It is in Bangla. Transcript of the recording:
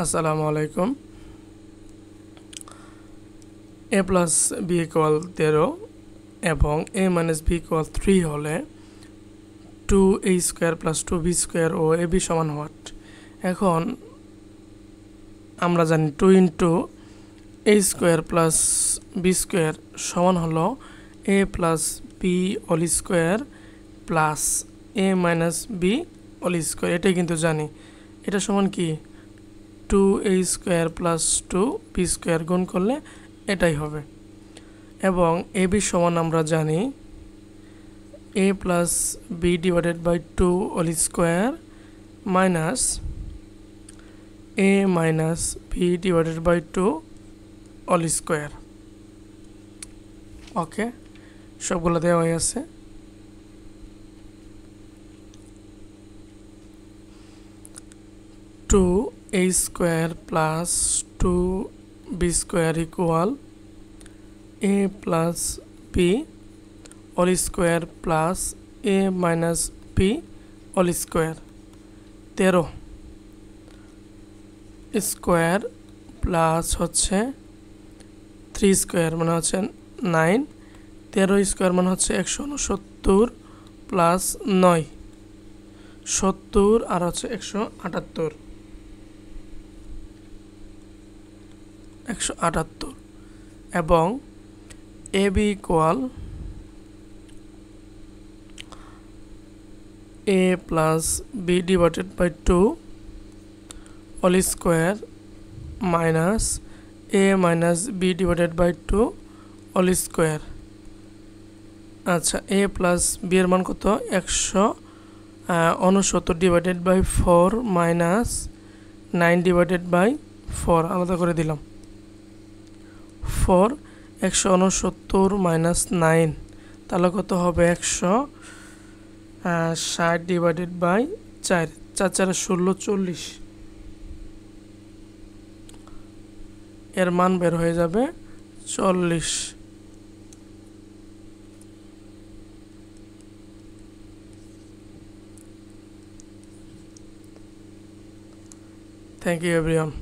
আসসালামু আলাইকুম। a প্লাস বি ইকুয়াল 13 এবং a মাইনাস বি ইকুয়াল 3 হলে 2a square plus 2b square ও ab সমান হোয়াট। এখন আমরা জানি 2 into a square plus b square সমান হলো a plus b whole square plus a minus b whole square. এটাই কিন্তু জানি। এটা সমান কি 2a square plus 2b square গুণ করলে এটাই হবে। এবং ab সমান আমরা জানি a plus b divided by 2 whole square minus a minus b divided by 2 whole square. Okay, সবগুলো দেওয়া হয়ে আছে। Two a square plus 2b square equal a plus b whole square plus a minus b whole square. 13 square plus হচ্ছে 3 স্কোয়ার মানে হচ্ছে 9। 13 স্কোয়ার মানে হচ্ছে 169 প্লাস 9 70 আর হচ্ছে 178 এবং a b equal a plus b divided by 2 whole square minus a minus b divided by 2 whole square. আচ্ছা, a প্লাস বি এর মান কত? 169 divided by 4 minus 9 divided by 4 আলাদা করে দিলাম। 4 169 মাইনাস 9 তাহলে কত হবে? 160 ডিভাইডেড বাই 4 4 4 16 40 এর মান বের হয়ে যাবে 40। Thank you everyone.